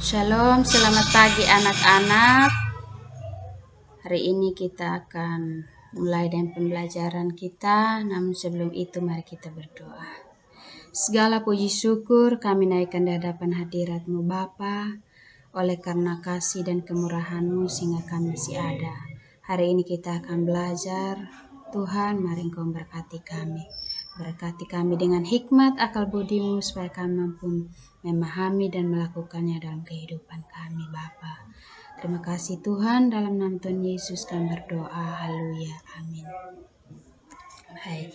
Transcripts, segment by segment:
Shalom, selamat pagi anak-anak. Hari ini kita akan mulai dengan pembelajaran kita, namun sebelum itu mari kita berdoa. Segala puji syukur kami naikkan di hadapan hadirat-Mu Bapa, oleh karena kasih dan kemurahan-Mu sehingga kami masih ada. Hari ini kita akan belajar. Tuhan, mari Engkau berkati kami. Berkati kami dengan hikmat akal budi-Mu supaya kami mampu memahami dan melakukannya dalam kehidupan kami, Bapa. Terima kasih Tuhan, dalam nama Tuhan Yesus kami berdoa. Haleluya. Amin. Hai.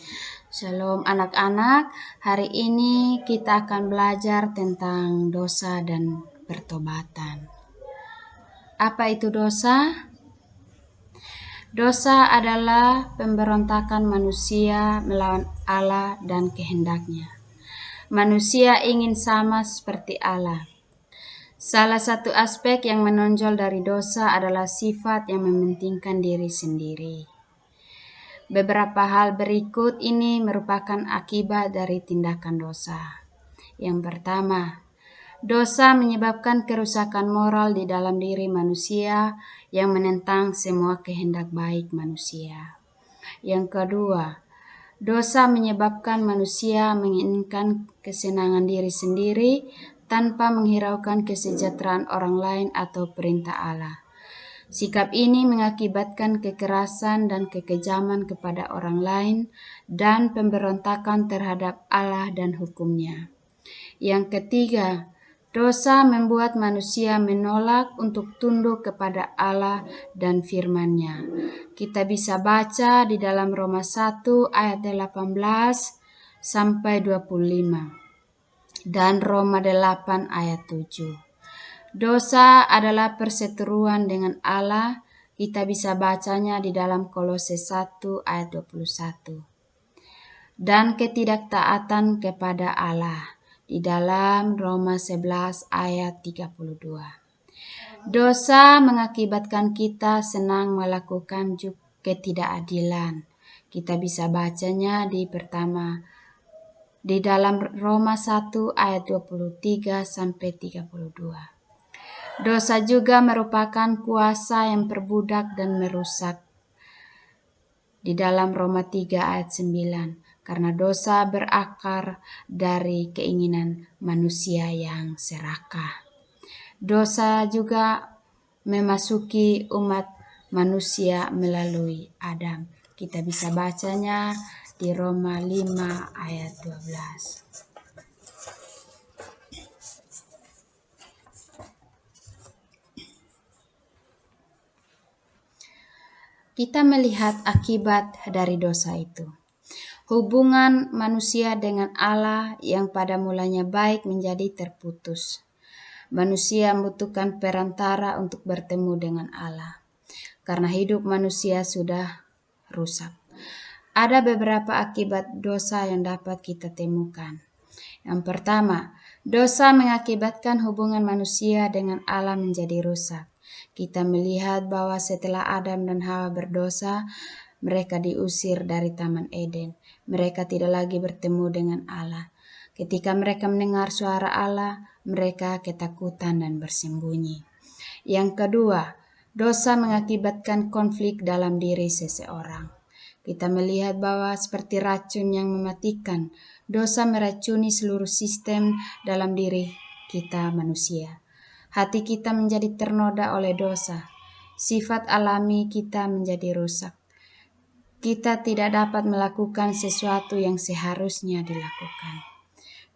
Shalom anak-anak. Hari ini kita akan belajar tentang dosa dan pertobatan. Apa itu dosa? Dosa adalah pemberontakan manusia melawan Allah dan kehendaknya. Manusia ingin sama seperti Allah. Salah satu aspek yang menonjol dari dosa adalah sifat yang mementingkan diri sendiri. Beberapa hal berikut ini merupakan akibat dari tindakan dosa. Yang pertama, dosa menyebabkan kerusakan moral di dalam diri manusia yang menentang semua kehendak baik manusia. Yang kedua, dosa menyebabkan manusia menginginkan kesenangan diri sendiri tanpa menghiraukan kesejahteraan orang lain atau perintah Allah. Sikap ini mengakibatkan kekerasan dan kekejaman kepada orang lain dan pemberontakan terhadap Allah dan hukum-Nya. Yang ketiga, dosa membuat manusia menolak untuk tunduk kepada Allah dan firman-Nya. Kita bisa baca di dalam Roma 1 ayat 18 sampai 25 dan Roma 8 ayat 7. Dosa adalah perseteruan dengan Allah. Kita bisa bacanya di dalam Kolose 1 ayat 21. Dan ketidaktaatan kepada Allah di dalam Roma 11 ayat 32. Dosa mengakibatkan kita senang melakukan ketidakadilan. Kita bisa bacanya di dalam Roma 1 ayat 23 sampai 32. Dosa juga merupakan kuasa yang perbudak dan merusak. Di dalam Roma 3 ayat 9. Karena dosa berakar dari keinginan manusia yang serakah. Dosa juga memasuki umat manusia melalui Adam. Kita bisa bacanya di Roma 5 ayat 12. Kita melihat akibat dari dosa itu. Hubungan manusia dengan Allah yang pada mulanya baik menjadi terputus. Manusia membutuhkan perantara untuk bertemu dengan Allah. Karena hidup manusia sudah rusak. Ada beberapa akibat dosa yang dapat kita temukan. Yang pertama, dosa mengakibatkan hubungan manusia dengan Allah menjadi rusak. Kita melihat bahwa setelah Adam dan Hawa berdosa, mereka diusir dari Taman Eden. Mereka tidak lagi bertemu dengan Allah. Ketika mereka mendengar suara Allah, mereka ketakutan dan bersembunyi. Yang kedua, dosa mengakibatkan konflik dalam diri seseorang. Kita melihat bahwa seperti racun yang mematikan, dosa meracuni seluruh sistem dalam diri kita manusia. Hati kita menjadi ternoda oleh dosa. Sifat alami kita menjadi rusak. Kita tidak dapat melakukan sesuatu yang seharusnya dilakukan.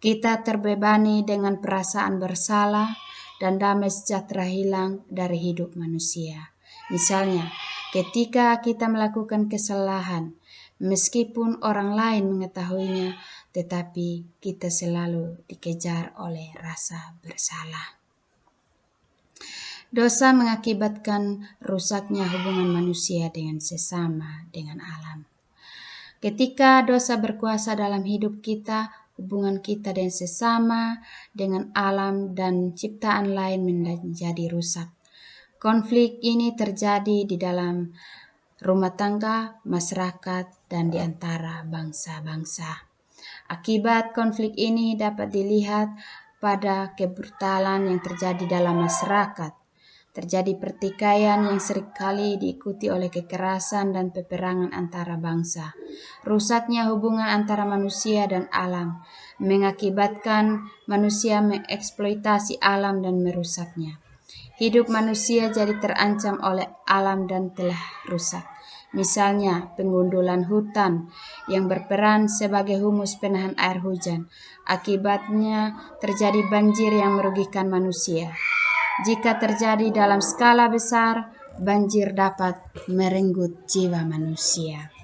Kita terbebani dengan perasaan bersalah dan damai sejahtera hilang dari hidup manusia. Misalnya, ketika kita melakukan kesalahan, meskipun orang lain mengetahuinya, tetapi kita selalu dikejar oleh rasa bersalah. Dosa mengakibatkan rusaknya hubungan manusia dengan sesama, dengan alam. Ketika dosa berkuasa dalam hidup kita, hubungan kita dengan sesama, dengan alam dan ciptaan lain menjadi rusak. Konflik ini terjadi di dalam rumah tangga, masyarakat, dan di antara bangsa-bangsa. Akibat konflik ini dapat dilihat pada kebrutalan yang terjadi dalam masyarakat. Terjadi pertikaian yang seringkali diikuti oleh kekerasan dan peperangan antara bangsa. Rusaknya hubungan antara manusia dan alam mengakibatkan manusia mengeksploitasi alam dan merusaknya. Hidup manusia jadi terancam oleh alam dan telah rusak. Misalnya, pengundulan hutan yang berperan sebagai humus penahan air hujan. Akibatnya terjadi banjir yang merugikan manusia. Jika terjadi dalam skala besar, banjir dapat merenggut jiwa manusia.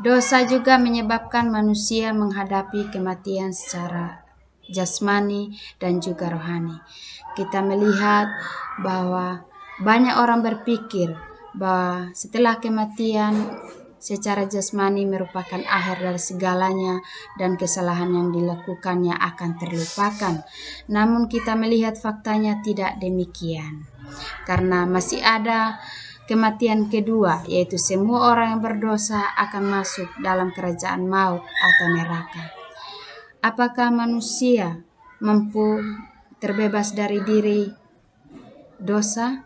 Dosa juga menyebabkan manusia menghadapi kematian secara jasmani dan juga rohani. Kita melihat bahwa banyak orang berpikir bahwa setelah kematian secara jasmani merupakan akhir dari segalanya dan kesalahan yang dilakukannya akan terlupakan. Namun kita melihat faktanya tidak demikian. Karena masih ada kematian kedua, yaitu semua orang yang berdosa akan masuk dalam kerajaan maut atau neraka. Apakah manusia mampu terbebas dari diri dosa?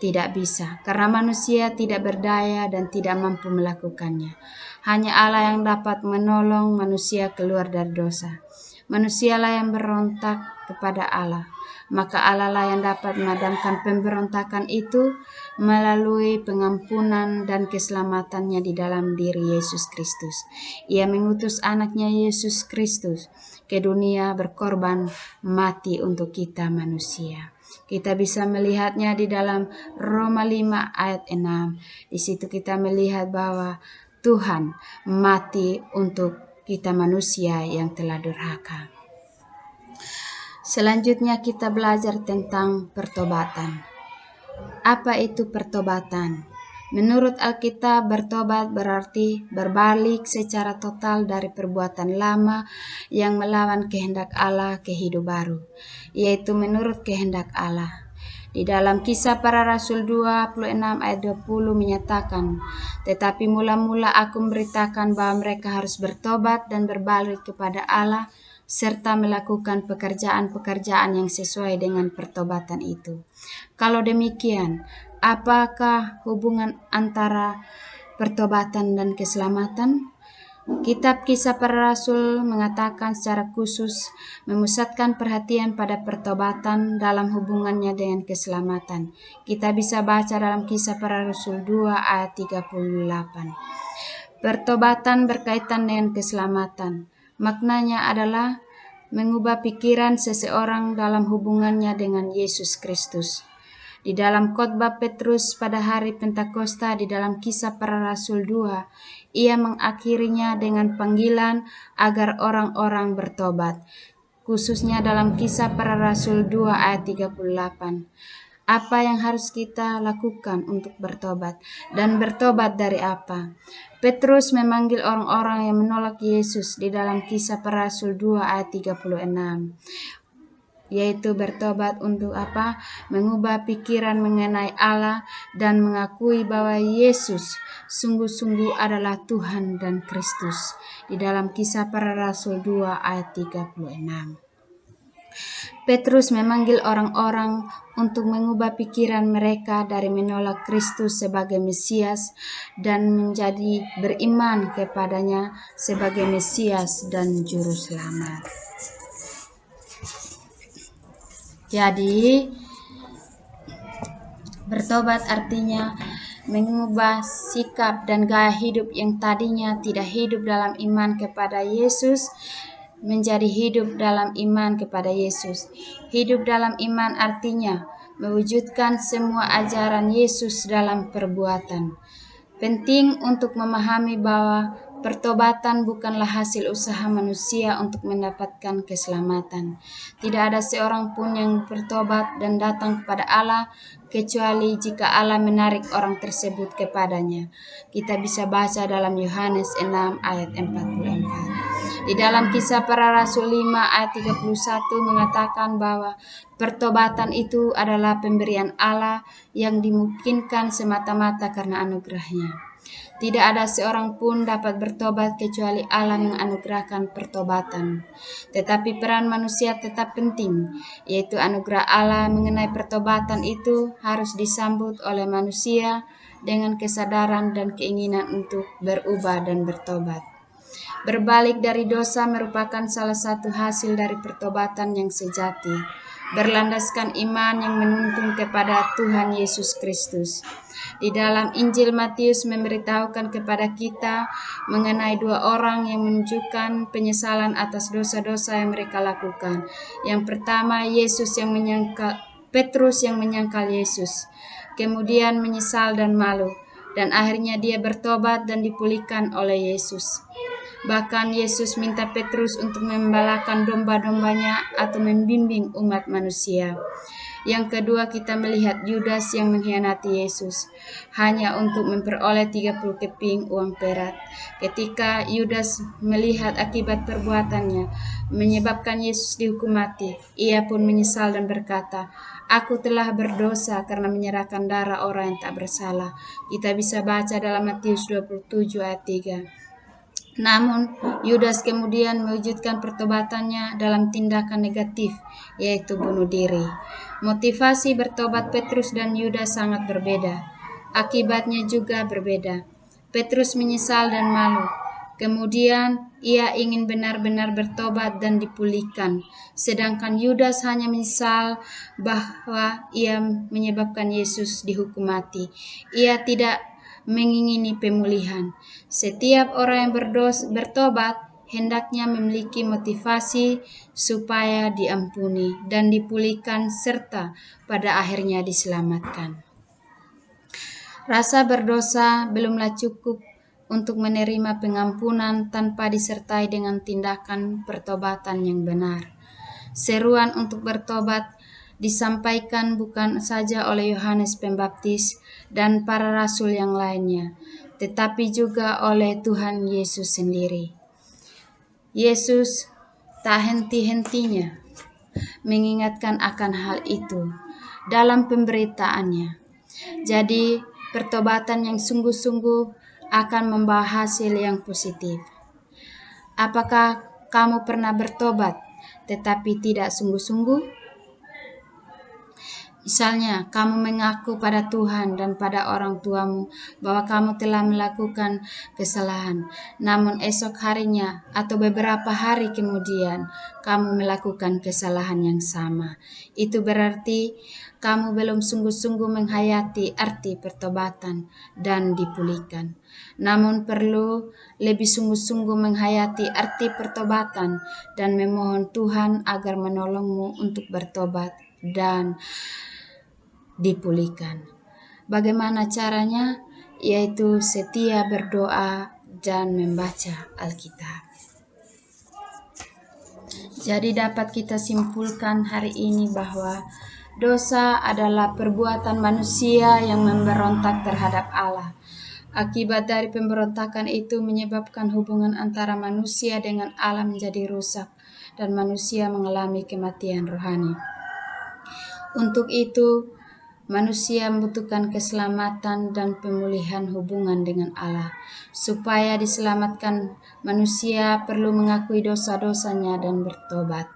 Tidak bisa, karena manusia tidak berdaya dan tidak mampu melakukannya. Hanya Allah yang dapat menolong manusia keluar dari dosa. Manusialah yang berontak kepada Allah, maka Allah lah yang dapat memadamkan pemberontakan itu melalui pengampunan dan keselamatannya di dalam diri Yesus Kristus. Ia mengutus anaknya Yesus Kristus ke dunia berkorban mati untuk kita manusia. Kita bisa melihatnya di dalam Roma 5 ayat 6. Di situ kita melihat bahwa Tuhan mati untuk kita manusia yang telah durhaka. Selanjutnya kita belajar tentang pertobatan. Apa itu pertobatan? Menurut Alkitab, bertobat berarti berbalik secara total dari perbuatan lama yang melawan kehendak Allah ke hidup baru, yaitu menurut kehendak Allah. Di dalam Kisah Para Rasul 26 ayat 20 menyatakan, "Tetapi mula-mula aku memberitakan bahwa mereka harus bertobat dan berbalik kepada Allah, serta melakukan pekerjaan-pekerjaan yang sesuai dengan pertobatan itu." Kalau demikian, apakah hubungan antara pertobatan dan keselamatan? Kitab Kisah Para Rasul mengatakan secara khusus memusatkan perhatian pada pertobatan dalam hubungannya dengan keselamatan. Kita bisa baca dalam Kisah Para Rasul 2 ayat 38. Pertobatan berkaitan dengan keselamatan. Maknanya adalah mengubah pikiran seseorang dalam hubungannya dengan Yesus Kristus. Di dalam khotbah Petrus pada hari Pentakosta di dalam Kisah Para Rasul 2, ia mengakhirinya dengan panggilan agar orang-orang bertobat, khususnya dalam Kisah Para Rasul 2 ayat 38. Apa yang harus kita lakukan untuk bertobat? Dan bertobat dari apa? Petrus memanggil orang-orang yang menolak Yesus di dalam Kisah Para Rasul 2 ayat 36. Yaitu bertobat untuk apa? Mengubah pikiran mengenai Allah dan mengakui bahwa Yesus sungguh-sungguh adalah Tuhan dan Kristus. Di dalam Kisah Para Rasul 2 ayat 36. Petrus memanggil orang-orang untuk mengubah pikiran mereka dari menolak Kristus sebagai Mesias dan menjadi beriman kepadanya sebagai Mesias dan Juru Selamat. Jadi, bertobat artinya mengubah sikap dan gaya hidup yang tadinya tidak hidup dalam iman kepada Yesus menjadi hidup dalam iman kepada Yesus. Hidup dalam iman artinya mewujudkan semua ajaran Yesus dalam perbuatan. Penting untuk memahami bahwa pertobatan bukanlah hasil usaha manusia untuk mendapatkan keselamatan. Tidak ada seorang pun yang bertobat dan datang kepada Allah kecuali jika Allah menarik orang tersebut kepadanya. Kita bisa baca dalam Yohanes 6 ayat 44. Di dalam Kisah Para Rasul 5 ayat 31 mengatakan bahwa pertobatan itu adalah pemberian Allah yang dimungkinkan semata-mata karena anugerahnya. Tidak ada seorang pun dapat bertobat kecuali Allah menganugerahkan pertobatan. Tetapi peran manusia tetap penting, yaitu anugerah Allah mengenai pertobatan itu harus disambut oleh manusia dengan kesadaran dan keinginan untuk berubah dan bertobat. Berbalik dari dosa merupakan salah satu hasil dari pertobatan yang sejati, berlandaskan iman yang menuntun kepada Tuhan Yesus Kristus. Di dalam Injil Matius memberitahukan kepada kita mengenai dua orang yang menunjukkan penyesalan atas dosa-dosa yang mereka lakukan. Yang pertama, Petrus yang menyangkal Yesus, kemudian menyesal dan malu, dan akhirnya dia bertobat dan dipulihkan oleh Yesus. Bahkan Yesus minta Petrus untuk membalakan domba-dombanya atau membimbing umat manusia. Yang kedua, kita melihat Yudas yang mengkhianati Yesus hanya untuk memperoleh 30 keping uang perak. Ketika Yudas melihat akibat perbuatannya menyebabkan Yesus dihukum mati, ia pun menyesal dan berkata, "Aku telah berdosa karena menyerahkan darah orang yang tak bersalah." Kita bisa baca dalam Matius 27 ayat 3. Namun, Yudas kemudian mewujudkan pertobatannya dalam tindakan negatif, yaitu bunuh diri. Motivasi bertobat Petrus dan Yudas sangat berbeda. Akibatnya juga berbeda. Petrus menyesal dan malu. Kemudian, ia ingin benar-benar bertobat dan dipulihkan. Sedangkan Yudas hanya menyesal bahwa ia menyebabkan Yesus dihukum mati. Ia tidak mengingini pemulihan. Setiap orang yang bertobat hendaknya memiliki motivasi supaya diampuni dan dipulihkan serta pada akhirnya diselamatkan. Rasa berdosa belumlah cukup untuk menerima pengampunan tanpa disertai dengan tindakan pertobatan yang benar. Seruan untuk bertobat disampaikan bukan saja oleh Yohanes Pembaptis dan para rasul yang lainnya, tetapi juga oleh Tuhan Yesus sendiri. Yesus tak henti-hentinya mengingatkan akan hal itu dalam pemberitaannya. Jadi, pertobatan yang sungguh-sungguh akan membawa hasil yang positif. Apakah kamu pernah bertobat tetapi tidak sungguh-sungguh? Misalnya, kamu mengaku pada Tuhan dan pada orang tuamu bahwa kamu telah melakukan kesalahan, namun esok harinya atau beberapa hari kemudian kamu melakukan kesalahan yang sama. Itu berarti kamu belum sungguh-sungguh menghayati arti pertobatan dan dipulihkan. Namun perlu lebih sungguh-sungguh menghayati arti pertobatan dan memohon Tuhan agar menolongmu untuk bertobat dan dipulihkan. Bagaimana caranya? Yaitu setia berdoa dan membaca Alkitab. Jadi dapat kita simpulkan hari ini bahwa dosa adalah perbuatan manusia yang memberontak terhadap Allah. Akibat dari pemberontakan itu menyebabkan hubungan antara manusia dengan Allah menjadi rusak dan manusia mengalami kematian rohani. Untuk itu, manusia membutuhkan keselamatan dan pemulihan hubungan dengan Allah. Supaya diselamatkan, manusia perlu mengakui dosa-dosanya dan bertobat.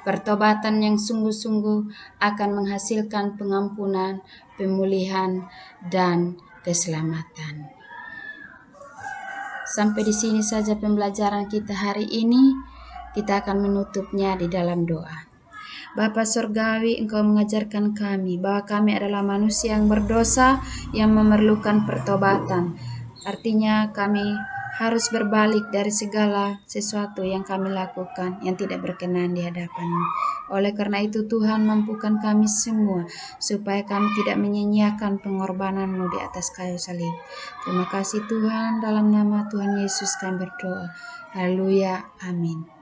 Pertobatan yang sungguh-sungguh akan menghasilkan pengampunan, pemulihan, dan keselamatan. Sampai di sini saja pembelajaran kita hari ini. Kita akan menutupnya di dalam doa. Bapa Surgawi, Engkau mengajarkan kami bahwa kami adalah manusia yang berdosa yang memerlukan pertobatan. Artinya kami harus berbalik dari segala sesuatu yang kami lakukan yang tidak berkenan di hadapan-Mu. Oleh karena itu Tuhan, mampukan kami semua supaya kami tidak menyia-nyiakan pengorbanan-Mu di atas kayu salib. Terima kasih Tuhan, dalam nama Tuhan Yesus kami berdoa. Haleluya, amin.